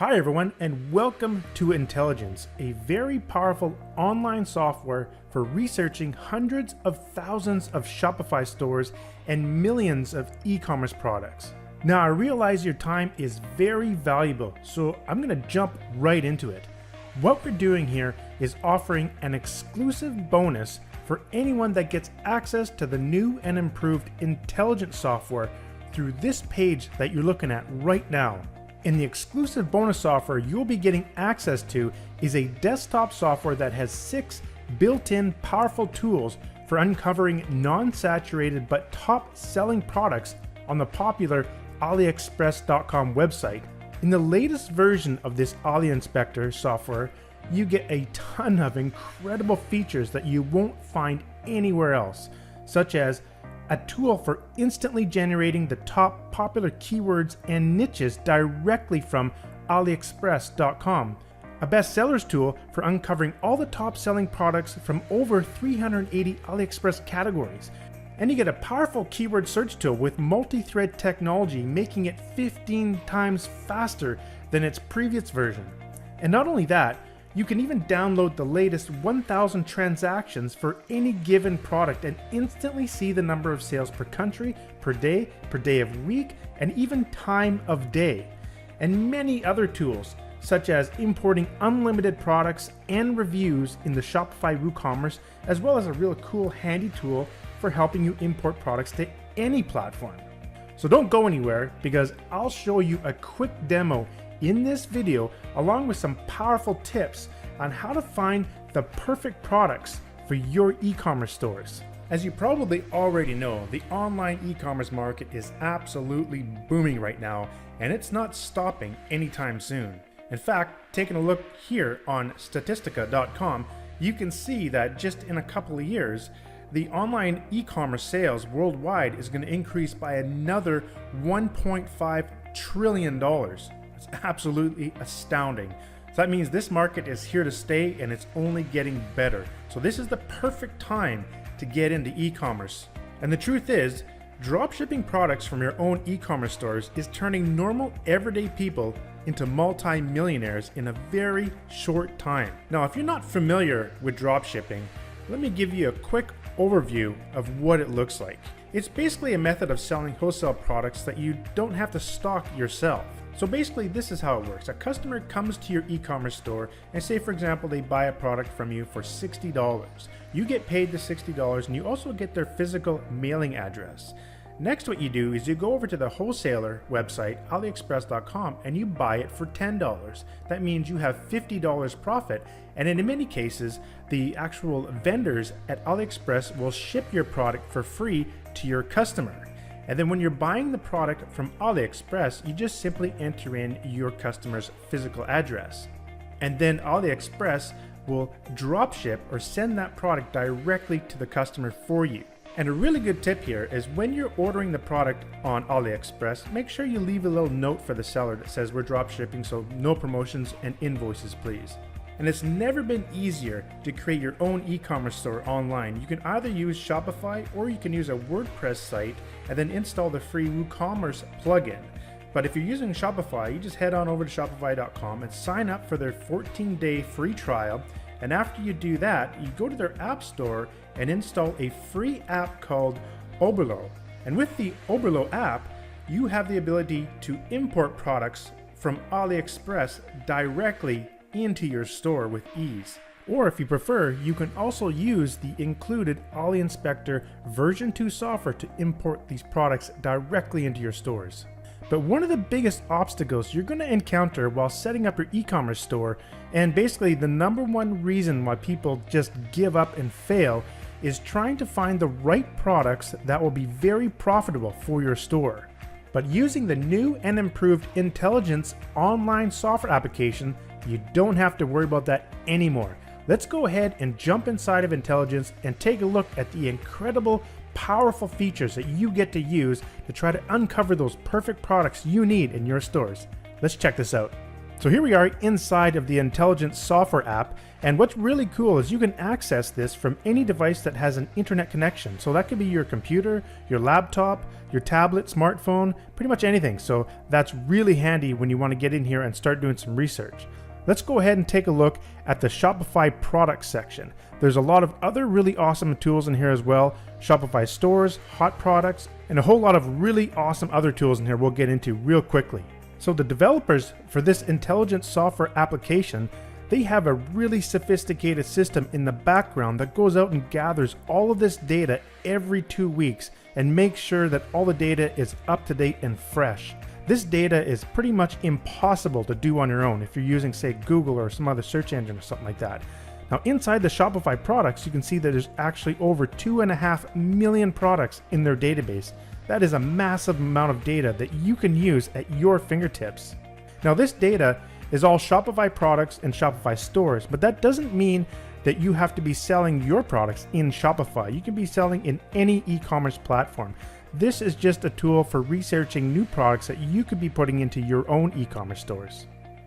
Hi everyone, and welcome to Intelligyence, a very powerful online software for researching hundreds of thousands of Shopify stores and millions of e-commerce products. Now I realize your time is very valuable, so I'm going to jump right into it. What we're doing here is offering an exclusive bonus for anyone that gets access to the new and improved Intelligynce software through this page that you're looking at right now. And the exclusive bonus software you'll be getting access to is a desktop software that has 6 built-in powerful tools for uncovering non-saturated but top-selling products on the popular AliExpress.com website. In the latest version of this Ali Inspector software, you get a ton of incredible features that you won't find anywhere else, such as a tool for instantly generating the top popular keywords and niches directly from AliExpress.com, a bestsellers tool for uncovering all the top selling products from over 380 AliExpress categories, and you get a powerful keyword search tool with multi-thread technology, making it 15 times faster than its previous version. And not only that, you can even download the latest 1,000 transactions for any given product and instantly see the number of sales per country, per day of week, and even time of day. And many other tools, such as importing unlimited products and reviews in the Shopify WooCommerce, as well as a real cool handy tool for helping you import products to any platform. So don't go anywhere, because I'll show you a quick demo in this video, along with some powerful tips on how to find the perfect products for your e-commerce stores. As you probably already know, the online e-commerce market is absolutely booming right now, and it's not stopping anytime soon. In fact, taking a look here on Statistica.com, you can see that just in a couple of years, the online e-commerce sales worldwide is going to increase by another $1.5 trillion. Absolutely astounding. So that means this market is here to stay, and it's only getting better. So this is the perfect time to get into e-commerce. And the truth is, dropshipping products from your own e-commerce stores is turning normal everyday people into multi-millionaires in a very short time. Now, if you're not familiar with dropshipping, let me give you a quick overview of what it looks like. It's basically a method of selling wholesale products that you don't have to stock yourself. So basically, this is how it works. A customer comes to your e-commerce store and say, for example, they buy a product from you for $60. You get paid the $60, and you also get their physical mailing address. Next, what you do is you go over to the wholesaler website, AliExpress.com, and you buy it for $10. That means you have $50 profit, and in many cases, the actual vendors at AliExpress will ship your product for free to your customer. And then when you're buying the product from AliExpress, you just simply enter in your customer's physical address. And then AliExpress will drop ship or send that product directly to the customer for you. And a really good tip here is when you're ordering the product on AliExpress, make sure you leave a little note for the seller that says we're drop shipping, so no promotions and invoices, please. And it's never been easier to create your own e-commerce store online. You can either use Shopify, or you can use a WordPress site and then install the free WooCommerce plugin. But if you're using Shopify, you just head on over to Shopify.com and sign up for their 14-day free trial. And after you do that, you go to their app store and install a free app called Oberlo. And with the Oberlo app, you have the ability to import products from AliExpress directly into your store with ease. Or if you prefer, you can also use the included Ali Inspector version 2 software to import these products directly into your stores. But one of the biggest obstacles you're going to encounter while setting up your e-commerce store, and basically the number one reason why people just give up and fail, is trying to find the right products that will be very profitable for your store. But using the new and improved Intelligynce online software application, you don't have to worry about that anymore. Let's go ahead and jump inside of Intelligynce and take a look at the incredible, powerful features that you get to use to try to uncover those perfect products you need in your stores. Let's check this out. So here we are inside of the Intelligynce software app, and what's really cool is you can access this from any device that has an internet connection. So that could be your computer, your laptop, your tablet, smartphone, pretty much anything. So that's really handy when you want to get in here and start doing some research. Let's go ahead and take a look at the Shopify products section. There's a lot of other really awesome tools in here as well. Shopify Stores, hot products, and a whole lot of really awesome other tools in here we'll get into real quickly. So the developers for this Intelligynce software application, they have a really sophisticated system in the background that goes out and gathers all of this data every 2 weeks and makes sure that all the data is up to date and fresh. This data is pretty much impossible to do on your own if you're using, say, Google or some other search engine or something like that. Now, inside the Shopify products, you can see that there's actually over 2.5 million products in their database. That is a massive amount of data that you can use at your fingertips. Now, this data is all Shopify products and Shopify stores, but that doesn't mean that you have to be selling your products in Shopify. You can be selling in any e-commerce platform. This is just a tool for researching new products that you could be putting into your own e-commerce stores.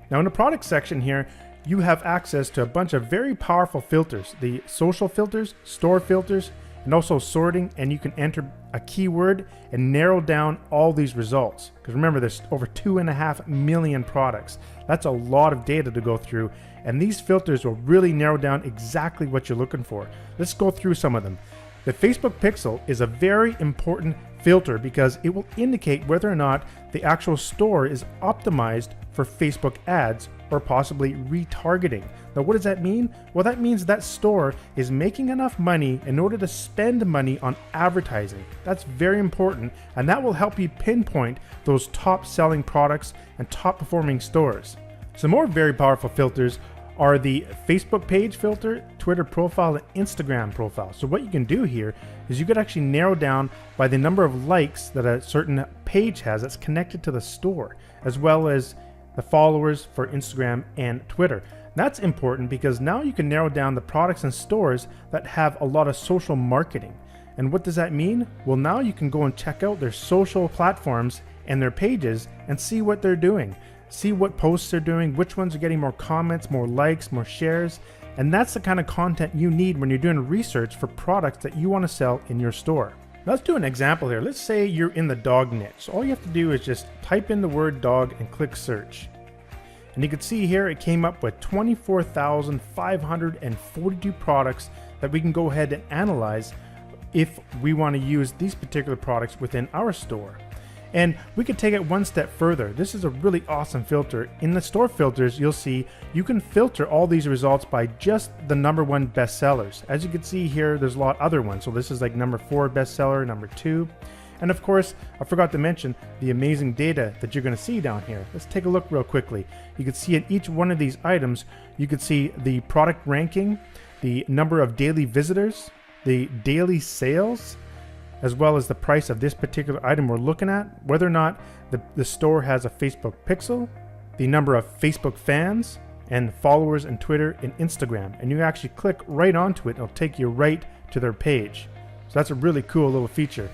Now, in the product section here, you have access to a bunch of very powerful filters, the social filters, store filters, and also sorting, and you can enter a keyword and narrow down all these results. Because remember, there's over 2.5 million products. That's a lot of data to go through, and these filters will really narrow down exactly what you're looking for. Let's go through some of them. The Facebook pixel is a very important filter because it will indicate whether or not the actual store is optimized for Facebook ads or possibly retargeting. Now, what does that mean? Well, that means that store is making enough money in order to spend money on advertising. That's very important, and that will help you pinpoint those top selling products and top performing stores. Some more very powerful filters are the Facebook page filter, Twitter profile, and Instagram profile. So what you can do here is you could actually narrow down by the number of likes that a certain page has that's connected to the store, as well as the followers for Instagram and Twitter. That's important because now you can narrow down the products and stores that have a lot of social marketing. And what does that mean? Well, now you can go and check out their social platforms and their pages and see what they're doing. See what posts they're doing, which ones are getting more comments, more likes, more shares. And that's the kind of content you need when you're doing research for products that you want to sell in your store. Now, let's do an example here. Let's say you're in the dog niche. So all you have to do is just type in the word dog and click search. And you can see here it came up with 24,542 products that we can go ahead and analyze if we want to use these particular products within our store. And we could take it one step further. This is a really awesome filter. In the store filters, you'll see you can filter all these results by just the #1 bestsellers. As you can see here, there's a lot of other ones. So this is like #4 bestseller, #2. And of course, I forgot to mention the amazing data that you're going to see down here. Let's take a look real quickly. You can see in each one of these items, you can see the product ranking, the number of daily visitors, the daily sales, as well as the price of this particular item we're looking at, whether or not the store has a Facebook pixel, the number of Facebook fans, and followers in Twitter and Instagram. And you actually click right onto it, and it'll take you right to their page. So that's a really cool little feature.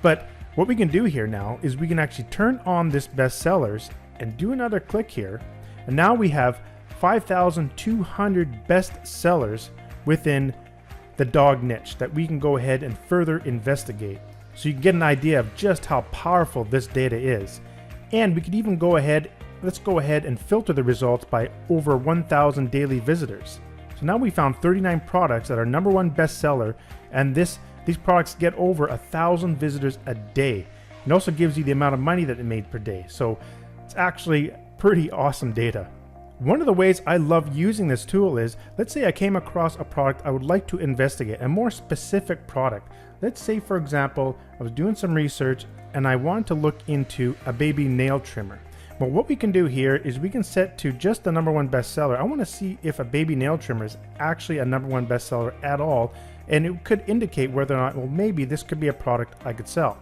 But what we can do here now is we can actually turn on this bestsellers and do another click here. And now we have 5,200 best sellers within the dog niche that we can go ahead and further investigate. So you can get an idea of just how powerful this data is. And we could even go ahead, let's go ahead and filter the results by over 1,000 daily visitors. So now we found 39 products that are #1 bestseller, and these products get over 1,000 visitors a day. It also gives you the amount of money that it made per day. So it's actually pretty awesome data. One of the ways I love using this tool is, let's say I came across a product I would like to investigate, a more specific product. Let's say, for example, I was doing some research and I want to look into a baby nail trimmer. Well, what we can do here is we can set to just the #1 bestseller. I want to see if a baby nail trimmer is actually a #1 bestseller at all, and it could indicate whether or not, well, maybe this could be a product I could sell.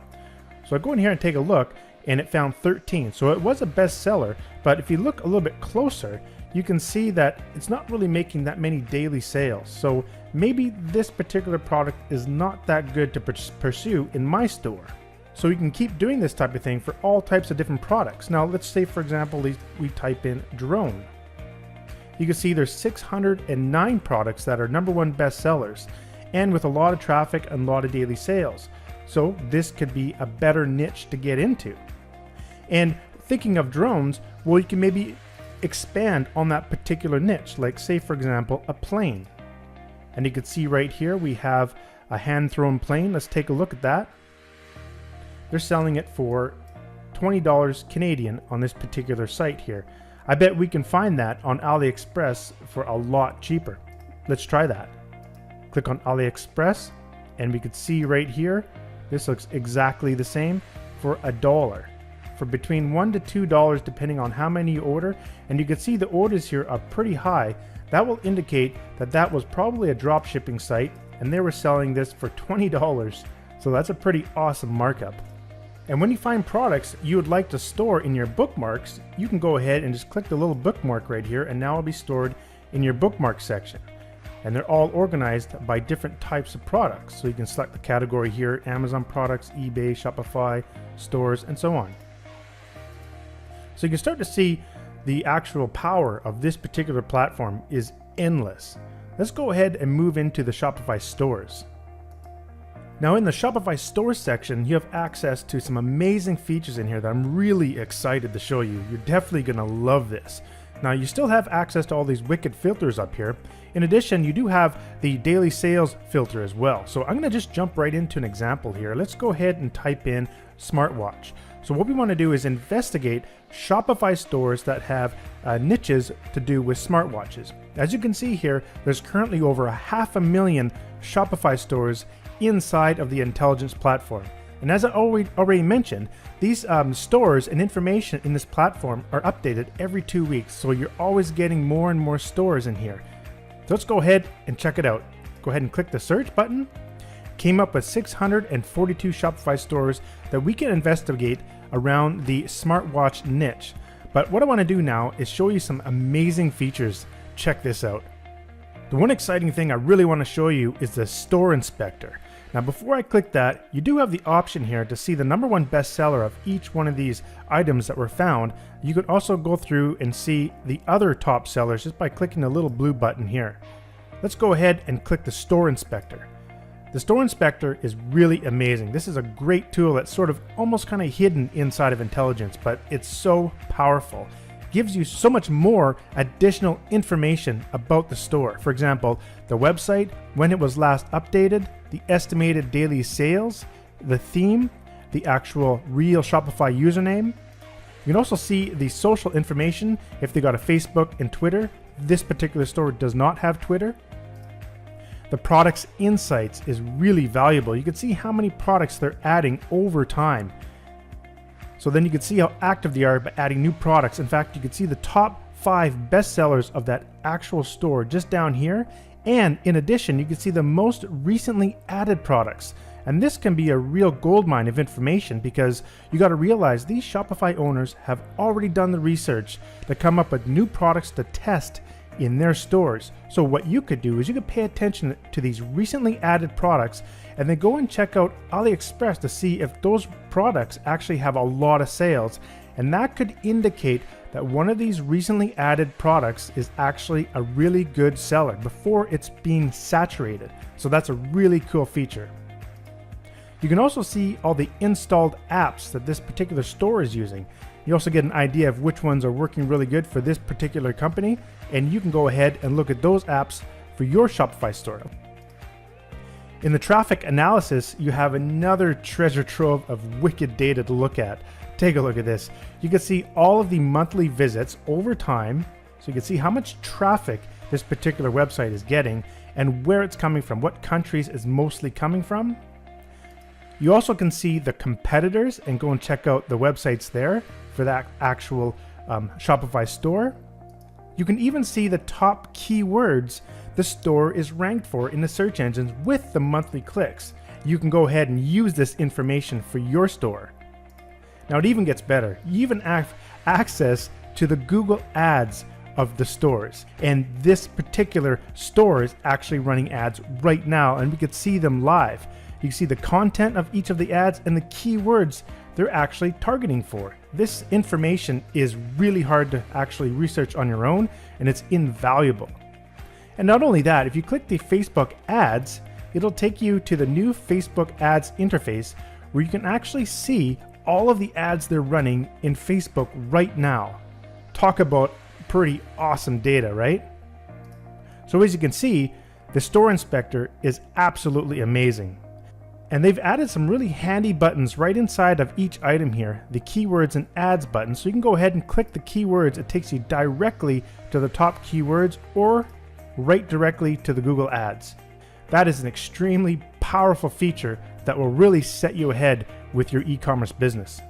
So I go in here and take a look, and it found 13. So it was a bestseller, but if you look a little bit closer, you can see that it's not really making that many daily sales. So maybe this particular product is not that good to pursue in my store. So we can keep doing this type of thing for all types of different products. Now let's say, for example, we type in drone. You can see there's 609 products that are #1 bestsellers, and with a lot of traffic and a lot of daily sales. So this could be a better niche to get into. And thinking of drones, well, you can maybe expand on that particular niche, like say, for example, a plane. And you can see right here, we have a hand-thrown plane. Let's take a look at that. They're selling it for $20 Canadian on this particular site here. I bet we can find that on AliExpress for a lot cheaper. Let's try that. Click on AliExpress, and we could see right here, this looks exactly the same for $1. For between $1 to $2 depending on how many you order, and you can see the orders here are pretty high. That will indicate that that was probably a drop shipping site, and they were selling this for $20. So that's a pretty awesome markup. And when you find products you would like to store in your bookmarks, you can go ahead and just click the little bookmark right here, and now it'll be stored in your bookmark section. And they're all organized by different types of products. So you can select the category here: Amazon products, eBay, Shopify, stores, and so on. So you can start to see the actual power of this particular platform is endless. Let's go ahead and move into the Shopify Stores. Now in the Shopify Stores section, you have access to some amazing features in here that I'm really excited to show you. You're definitely going to love this. Now you still have access to all these wicked filters up here. In addition, you do have the daily sales filter as well. So I'm going to just jump right into an example here. Let's go ahead and type in smartwatch. So what we want to do is investigate Shopify stores that have niches to do with smartwatches. As you can see here, there's currently over 500,000 Shopify stores inside of the Intelligyence platform. And as I already mentioned, these stores and information in this platform are updated every 2 weeks. So you're always getting more and more stores in here. So let's go ahead and check it out. Go ahead and click the search button. Came up with 642 Shopify stores that we can investigate around the smartwatch niche. But what I want to do now is show you some amazing features. Check this out. The one exciting thing I really want to show you is the store inspector. Now before I click that, you do have the option here to see the #1 bestseller of each one of these items that were found. You can also go through and see the other top sellers just by clicking the little blue button here. Let's go ahead and click the store inspector. The store inspector is really amazing. This is a great tool that's sort of almost kind of hidden inside of Intelligyence, but it's so powerful. It gives you so much more additional information about the store. For example, the website, when it was last updated, the estimated daily sales, the theme, the actual real Shopify username. You can also see the social information if they got a Facebook and Twitter. This particular store does not have Twitter. The products insights is really valuable. You can see how many products they're adding over time. So then you can see how active they are by adding new products. In fact, you can see the top 5 bestsellers of that actual store just down here. And in addition, you can see the most recently added products. And this can be a real goldmine of information because you got to realize these Shopify owners have already done the research to come up with new products to test in their stores. So what you could do is you could pay attention to these recently added products and then go and check out AliExpress to see if those products actually have a lot of sales. And that could indicate that one of these recently added products is actually a really good seller before it's being saturated. So that's a really cool feature. You can also see all the installed apps that this particular store is using. You also get an idea of which ones are working really good for this particular company, and you can go ahead and look at those apps for your Shopify store. In the traffic analysis, you have another treasure trove of wicked data to look at. Take a look at this. You can see all of the monthly visits over time, so you can see how much traffic this particular website is getting and where it's coming from, what countries it's mostly coming from. You also can see the competitors and go and check out the websites there for that actual Shopify store. You can even see the top keywords the store is ranked for in the search engines with the monthly clicks. You can go ahead and use this information for your store. Now it even gets better. You even have access to the Google ads of the stores. And this particular store is actually running ads right now and we could see them live. You can see the content of each of the ads and the keywords they're actually targeting for. This information is really hard to actually research on your own, and it's invaluable. And not only that, if you click the Facebook ads, it'll take you to the new Facebook ads interface where you can actually see all of the ads they're running in Facebook right now. Talk about pretty awesome data, right? So as you can see, the store inspector is absolutely amazing. And they've added some really handy buttons right inside of each item here, the keywords and ads button. So you can go ahead and click the keywords. It takes you directly to the top keywords or right directly to the Google Ads. That is an extremely powerful feature that will really set you ahead with your e-commerce business.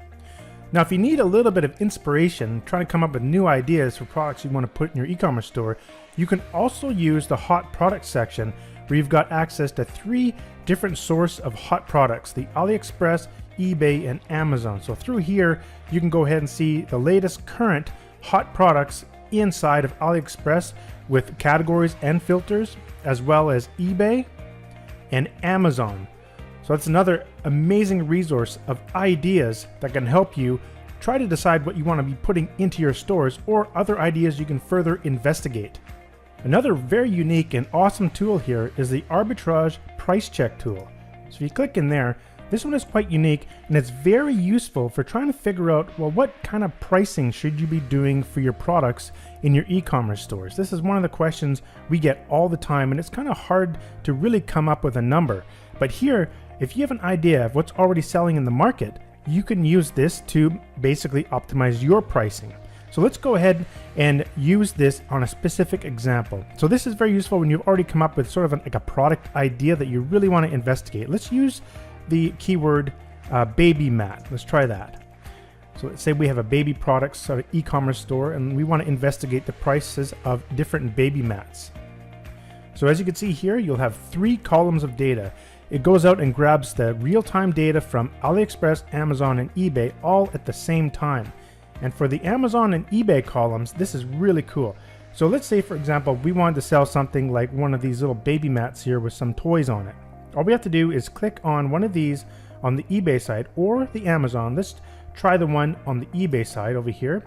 Now, if you need a little bit of inspiration, trying to come up with new ideas for products you want to put in your e-commerce store, you can also use the hot product section where you've got access to 3 different sources of hot products, the AliExpress, eBay, and Amazon. So through here, you can go ahead and see the latest current hot products inside of AliExpress with categories and filters, as well as eBay and Amazon. So that's another amazing resource of ideas that can help you try to decide what you want to be putting into your stores or other ideas you can further investigate. Another very unique and awesome tool here is the Arbitrage Price Check tool. So if you click in there, this one is quite unique and it's very useful for trying to figure out, well, what kind of pricing should you be doing for your products in your e-commerce stores? This is one of the questions we get all the time, and it's kind of hard to really come up with a number. But here, if you have an idea of what's already selling in the market, you can use this to basically optimize your pricing. So let's go ahead and use this on a specific example. So this is very useful when you've already come up with sort of like a product idea that you really want to investigate. Let's use the keyword baby mat. Let's try that. So let's say we have a baby products sort of e-commerce store and we want to investigate the prices of different baby mats. So as you can see here, you'll have 3 columns of data. It goes out and grabs the real-time data from AliExpress, Amazon, and eBay all at the same time. And for the Amazon and eBay columns, this is really cool. So let's say, for example, we wanted to sell something like one of these little baby mats here with some toys on it. All we have to do is click on one of these on the eBay side or the Amazon. Let's try the one on the eBay side over here,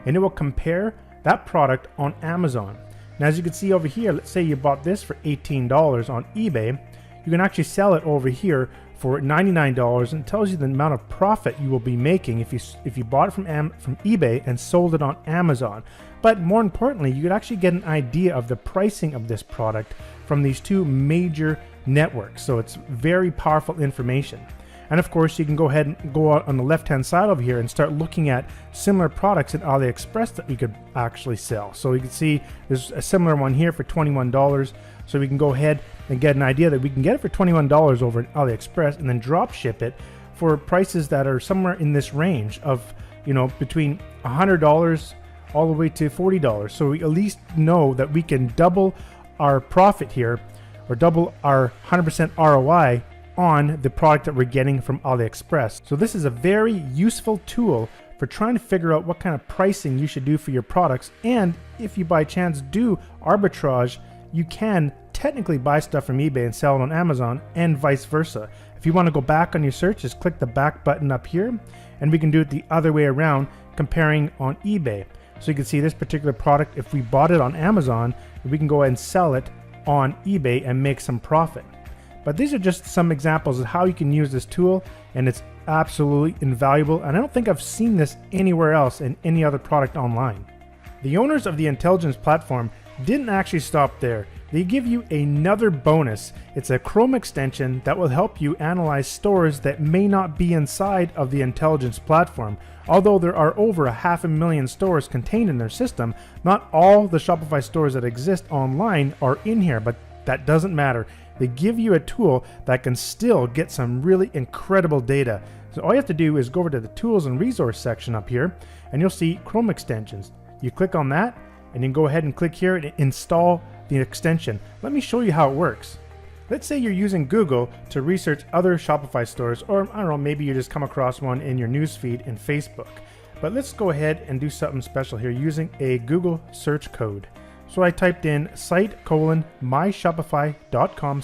and it will compare that product on Amazon. Now, as you can see over here, let's say you bought this for $18 on eBay. You can actually sell it over here for $99, and it tells you the amount of profit you will be making if you bought it from eBay and sold it on Amazon. But more importantly, you could actually get an idea of the pricing of this product from these 2 major networks. So it's very powerful information. And of course, you can go ahead and go out on the left-hand side over here and start looking at similar products in AliExpress that we could actually sell. So you can see there's a similar one here for $21. So we can go ahead and get an idea that we can get it for $21 over at AliExpress and then drop ship it for prices that are somewhere in this range of, between $100 all the way to $40. So we at least know that we can double our profit here, or double our 100% ROI on the product that we're getting from AliExpress. So this is a very useful tool for trying to figure out what kind of pricing you should do for your products. And if you by chance do arbitrage, you can technically buy stuff from eBay and sell it on Amazon, and vice versa. If you want to go back on your search, just click the back button up here, and we can do it the other way around, comparing on eBay. So you can see this particular product, if we bought it on Amazon, we can go ahead and sell it on eBay and make some profit. But these are just some examples of how you can use this tool, and it's absolutely invaluable, and I don't think I've seen this anywhere else in any other product online. The owners of the Intelligyence platform didn't actually stop there. They give you another bonus. It's a Chrome extension that will help you analyze stores that may not be inside of the Intelligyence platform. Although there are over 500,000 stores contained in their system, not all the Shopify stores that exist online are in here, but that doesn't matter. They give you a tool that can still get some really incredible data. So all you have to do is go over to the Tools and Resource section up here, and you'll see Chrome extensions. You click on that, and you can go ahead and click here and install the extension. Let me show you how it works. Let's say you're using Google to research other Shopify stores, or I don't know, maybe you just come across one in your newsfeed in Facebook. But let's go ahead and do something special here using a Google search code. So I typed in site:myshopify.com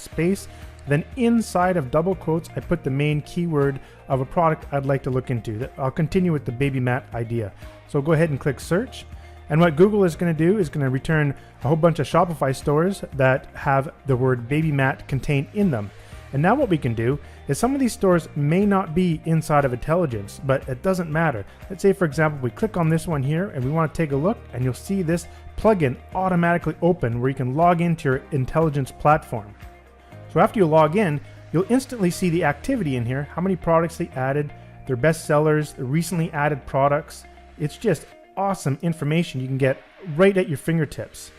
Then inside of double quotes, I put the main keyword of a product I'd like to look into. I'll continue with the baby mat idea. So go ahead and click search. And what Google is going to do is going to return a whole bunch of Shopify stores that have the word baby mat contained in them. And now what we can do is some of these stores may not be inside of Intelligyence, but it doesn't matter. Let's say, for example, we click on this one here and we want to take a look, and you'll see this plugin automatically open where you can log into your Intelligyence platform. So after you log in, you'll instantly see the activity in here, how many products they added, their best sellers, the recently added products. It's just awesome information you can get right at your fingertips.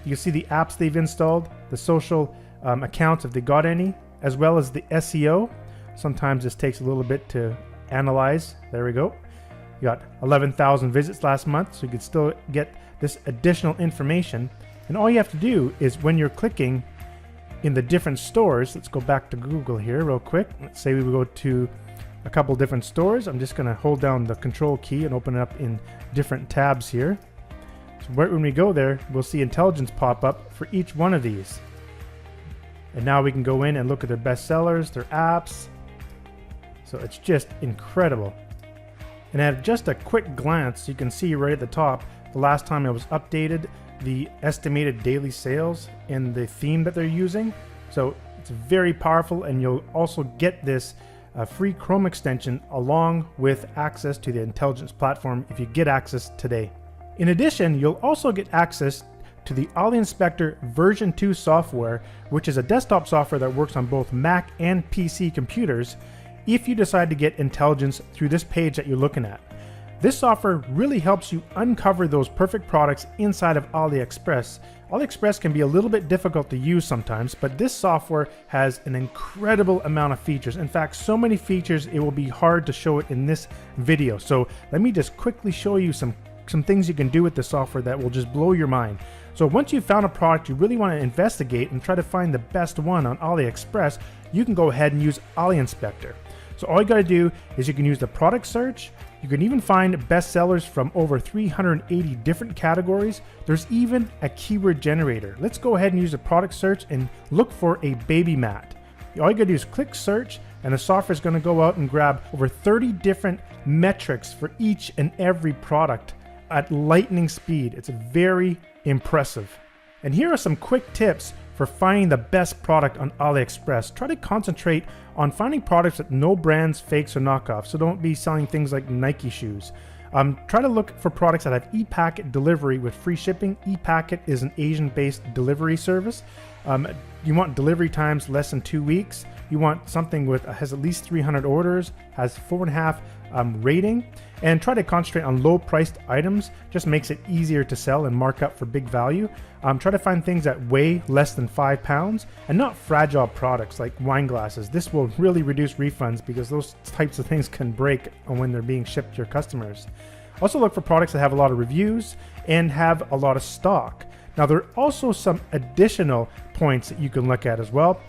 You can see the apps they've installed, the social accounts if they got any, as well as the SEO. Sometimes this takes a little bit to analyze. There we go. You got 11,000 visits last month, so you could still get this additional information. And all you have to do is when you're clicking in the different stores, let's go back to Google here real quick. Let's say we go to a couple different stores. I'm just going to hold down the control key and open it up in different tabs here. So right when we go there, we'll see Intelligyence pop up for each one of these. And now we can go in and look at their best sellers, their apps. So it's just incredible. And at just a quick glance, you can see right at the top, the last time it was updated, the estimated daily sales and the theme that they're using. So it's very powerful, and you'll also get this free Chrome extension along with access to the Intelligyence platform if you get access today. In addition, you'll also get access to the Ali Inspector version 2 software, which is a desktop software that works on both Mac and PC computers if you decide to get Intelligyence through this page that you're looking at. This software really helps you uncover those perfect products inside of AliExpress. AliExpress can be a little bit difficult to use sometimes, but this software has an incredible amount of features. In fact, so many features it will be hard to show it in this video. So let me just quickly show you some things you can do with the software that will just blow your mind. So once you've found a product you really want to investigate and try to find the best one on AliExpress, you can go ahead and use Ali Inspector. So all you got to do is you can use the product search. You can even find bestsellers from over 380 different categories. There's even a keyword generator. Let's go ahead and use the product search and look for a baby mat. All you gotta do is click search, and the software is gonna go out and grab over 30 different metrics for each and every product at lightning speed. It's very impressive. And here are some quick tips for finding the best product on AliExpress. Try to concentrate on finding products with no brands, fakes, or knockoffs. So don't be selling things like Nike shoes. Try to look for products that have ePacket delivery with free shipping. ePacket is an Asian-based delivery service. You want delivery times less than 2 weeks. You want something with has at least 300 orders, has 4.5 rating, and try to concentrate on low-priced items. Just makes it easier to sell and mark up for big value. Try to find things that weigh less than 5 pounds and not fragile products like wine glasses. This will really reduce refunds because those types of things can break when they're being shipped to your customers. Also look for products that have a lot of reviews and have a lot of stock. Now there are also some additional points that you can look at as well.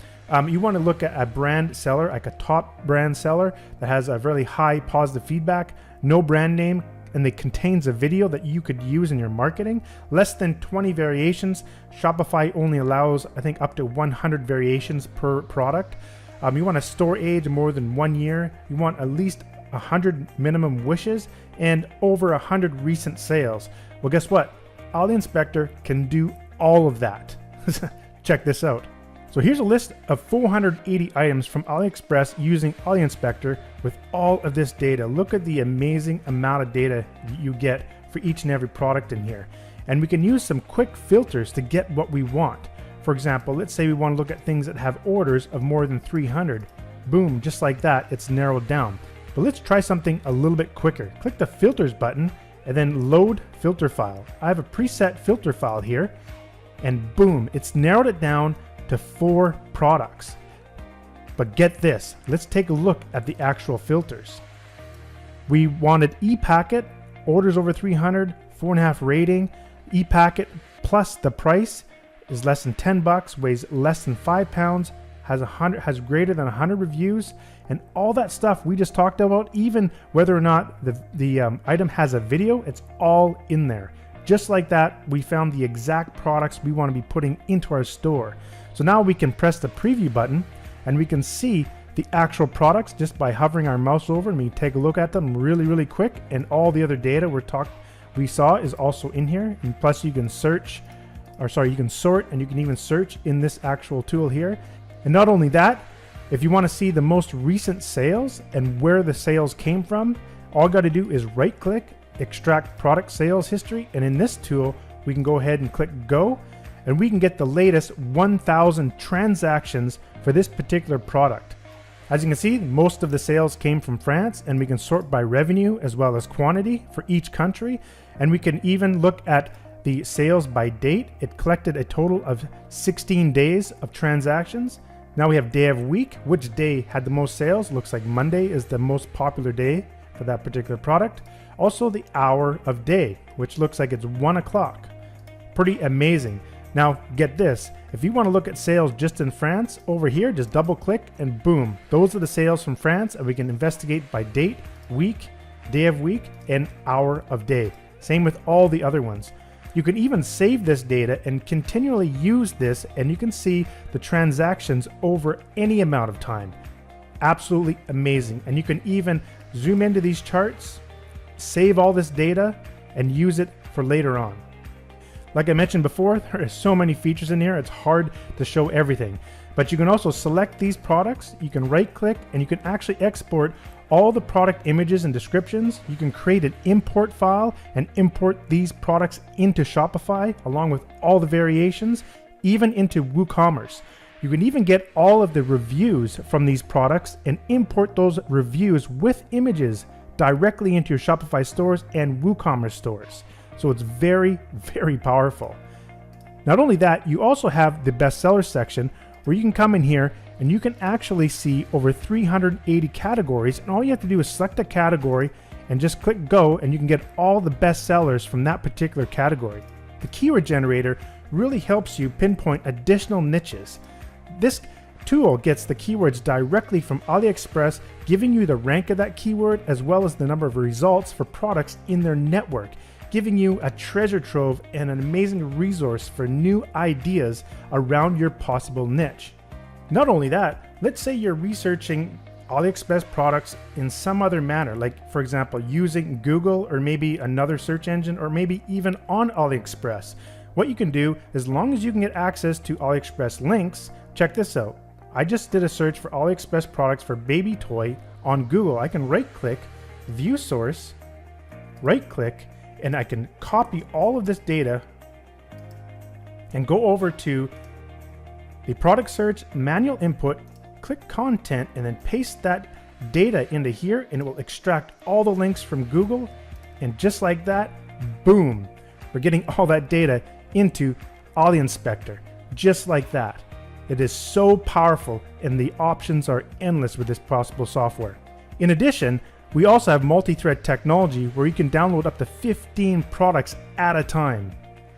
You want to look at a brand seller, like a top brand seller that has a really high positive feedback, no brand name, and it contains a video that you could use in your marketing. Less than 20 variations. Shopify only allows, I think, up to 100 variations per product. You want a store age more than 1 year. You want at least 100 minimum wishes and over 100 recent sales. Well, guess what? Ali Inspector can do all of that. Check this out. So here's a list of 480 items from AliExpress using Ali Inspector with all of this data. Look at the amazing amount of data you get for each and every product in here. And we can use some quick filters to get what we want. For example, let's say we want to look at things that have orders of more than 300. Boom, just like that, it's narrowed down. But let's try something a little bit quicker. Click the filters button and then load filter file. I have a preset filter file here, and boom, it's narrowed it down to 4 products. But get this, let's take a look at the actual filters. We wanted ePacket, orders over 300, 4.5 rating, ePacket plus the price is less than 10 bucks, weighs less than 5 pounds, has greater than 100 reviews, and all that stuff we just talked about, even whether or not the item has a video, it's all in there. Just like that, we found the exact products we want to be putting into our store. So now we can press the preview button, and we can see the actual products just by hovering our mouse over, and we take a look at them really quick, and all the other data we saw is also in here. And plus you can you can sort, and you can even search in this actual tool here. And not only that, if you want to see the most recent sales and where the sales came from, all you got to do is right click, extract product sales history, and in this tool we can go ahead and click go, and we can get the latest 1,000 transactions for this particular product. As you can see, most of the sales came from France, and we can sort by revenue as well as quantity for each country, and we can even look at the sales by date. It collected a total of 16 days of transactions. Now we have day of week, which day had the most sales. Looks like Monday is the most popular day for that particular product. Also the hour of day, which looks like it's 1 o'clock. Pretty amazing. Now get this, if you want to look at sales just in France, over here just double click and boom, those are the sales from France, and we can investigate by date, week, day of week, and hour of day. Same with all the other ones. You can even save this data and continually use this, and you can see the transactions over any amount of time. Absolutely amazing. And you can even zoom into these charts, save all this data, and use it for later on. Like I mentioned before, there are so many features in here, it's hard to show everything. But you can also select these products, you can right click, and you can actually export all the product images and descriptions. You can create an import file and import these products into Shopify along with all the variations, even into WooCommerce. You can even get all of the reviews from these products and import those reviews with images directly into your Shopify stores and WooCommerce stores. So it's very powerful. Not only that, you also have the bestseller section where you can come in here and you can actually see over 380 categories, and all you have to do is select a category and just click go, and you can get all the best sellers from that particular category. The keyword generator really helps you pinpoint additional niches. This tool gets the keywords directly from AliExpress, giving you the rank of that keyword as well as the number of results for products in their network, giving you a treasure trove and an amazing resource for new ideas around your possible niche. Not only that, let's say you're researching AliExpress products in some other manner, like for example, using Google or maybe another search engine, or maybe even on AliExpress. What you can do, as long as you can get access to AliExpress links, check this out. I just did a search for AliExpress products for baby toy on Google. I can right click, view source, right click, and I can copy all of this data and go over to the product search, manual input, click content, and then paste that data into here, and it will extract all the links from Google. And just like that, boom, we're getting all that data into Ali Inspector, just like that. It is so powerful, and the options are endless with this possible software. In addition, we also have multi-thread technology where you can download up to 15 products at a time.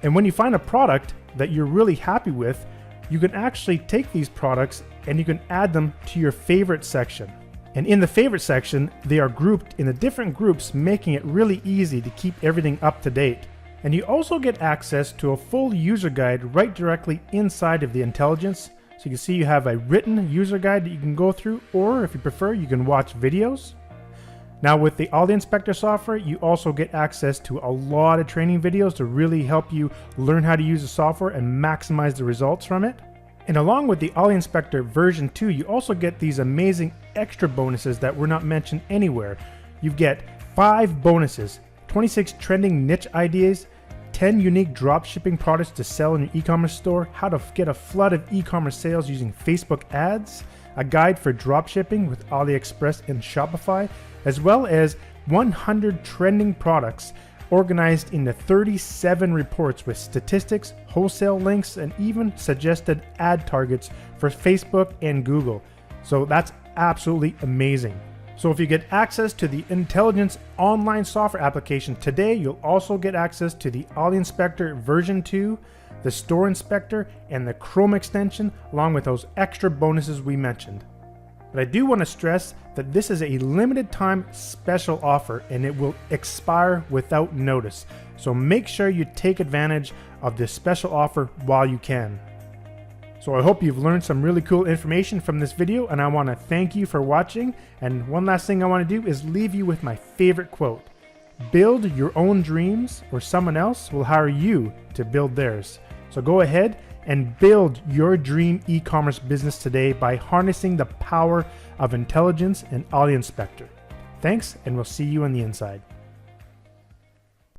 And when you find a product that you're really happy with, you can actually take these products and you can add them to your favorite section. And in the favorite section, they are grouped into different groups, making it really easy to keep everything up to date. And you also get access to a full user guide right directly inside of the Intelligyence. So you can see you have a written user guide that you can go through, or if you prefer, you can watch videos. Now with the Ali Inspector software, you also get access to a lot of training videos to really help you learn how to use the software and maximize the results from it. And along with the Ali Inspector version 2, you also get these amazing extra bonuses that were not mentioned anywhere. You get 5 bonuses, 26 trending niche ideas, 10 unique dropshipping products to sell in your e-commerce store, how to get a flood of e-commerce sales using Facebook ads, a guide for dropshipping with AliExpress and Shopify, as well as 100 trending products organized into 37 reports with statistics, wholesale links, and even suggested ad targets for Facebook and Google. So that's absolutely amazing. So if you get access to the Intelligyence online software application today, you'll also get access to the Ali Inspector version 2, the Store Inspector, and the Chrome extension, along with those extra bonuses we mentioned. But I do want to stress that this is a limited time special offer, and it will expire without notice. So make sure you take advantage of this special offer while you can. So I hope you've learned some really cool information from this video, and I want to thank you for watching. And one last thing I want to do is leave you with my favorite quote. Build your own dreams, or someone else will hire you to build theirs. So go ahead and build your dream e-commerce business today by harnessing the power of Intelligyence and Audience Spectre. Thanks, and we'll see you on the inside.